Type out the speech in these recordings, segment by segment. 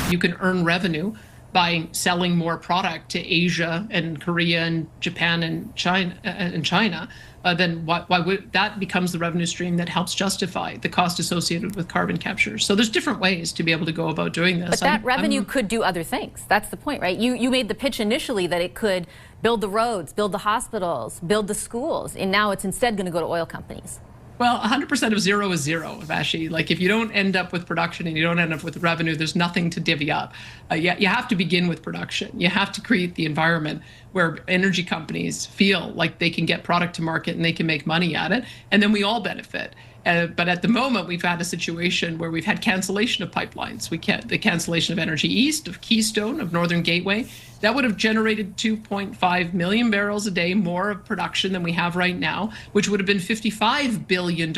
You can earn revenue by selling more product to Asia and Korea and Japan and China. Then why would that becomes the revenue stream that helps justify the cost associated with carbon capture? So there's different ways to be able to go about doing this. But that revenue could do other things. That's the point, right? You made the pitch initially that it could build the roads, build the hospitals, build the schools, and now it's instead going to go to oil companies. Well, 100% of zero is zero, Vashi. Like, if you don't end up with production and you don't end up with revenue, there's nothing to divvy up. You have to begin with production. You have to create the environment where energy companies feel like they can get product to market and they can make money at it, and then we all benefit. But at the moment, we've had a situation where we've had cancellation of pipelines. The cancellation of Energy East, of Keystone, of Northern Gateway. That would have generated 2.5 million barrels a day more of production than we have right now, which would have been $55 billion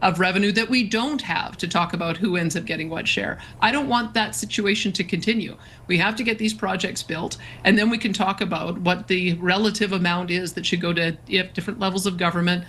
of revenue that we don't have to talk about who ends up getting what share. I don't want that situation to continue. We have to get these projects built, and then we can talk about what the relative amount is that should go to different levels of government,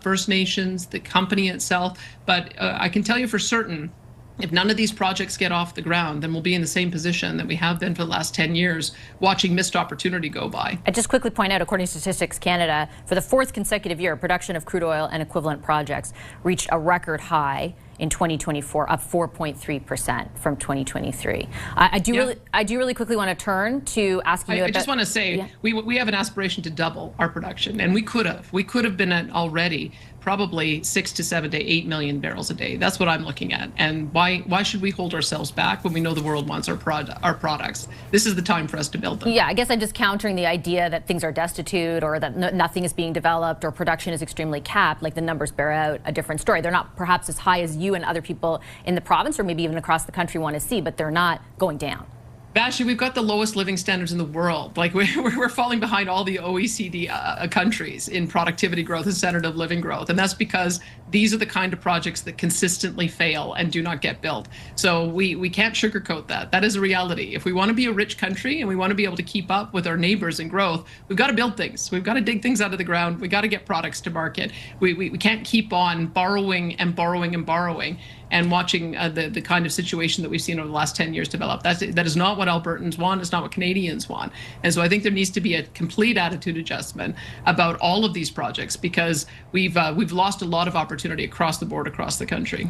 First Nations, the company itself. But I can tell you for certain, if none of these projects get off the ground, then we'll be in the same position that we have been for the last 10 years, watching missed opportunity go by. I just quickly point out, according to Statistics Canada, for the fourth consecutive year, production of crude oil and equivalent projects reached a record high in 2024, up 4.3% from 2023. I do really quickly want to turn to asking you about. I just want to say, we have an aspiration to double our production, and we could have been at already probably 6 to 7 to 8 million barrels a day. That's what I'm looking at. And why should we hold ourselves back when we know the world wants our products? This is the time for us to build them. Yeah, I guess I'm just countering the idea that things are destitute, or that nothing is being developed, or production is extremely capped. Like, the numbers bear out a different story. They're not perhaps as high as you and other people in the province, or maybe even across the country, want to see, but they're not going down. Vashi, we've got the lowest living standards in the world. Like, we're falling behind all the OECD countries in productivity growth and standard of living growth. And that's because these are the kind of projects that consistently fail and do not get built. So we can't sugarcoat that. That is a reality. If we want to be a rich country and we want to be able to keep up with our neighbors in growth, we've got to build things. We've got to dig things out of the ground. We've got to get products to market. We can't keep on borrowing and borrowing and borrowing and watching the kind of situation that we've seen over the last 10 years develop. That is not what Albertans want. It's not what Canadians want. And so I think there needs to be a complete attitude adjustment about all of these projects, because we've lost a lot of opportunity across the board, across the country.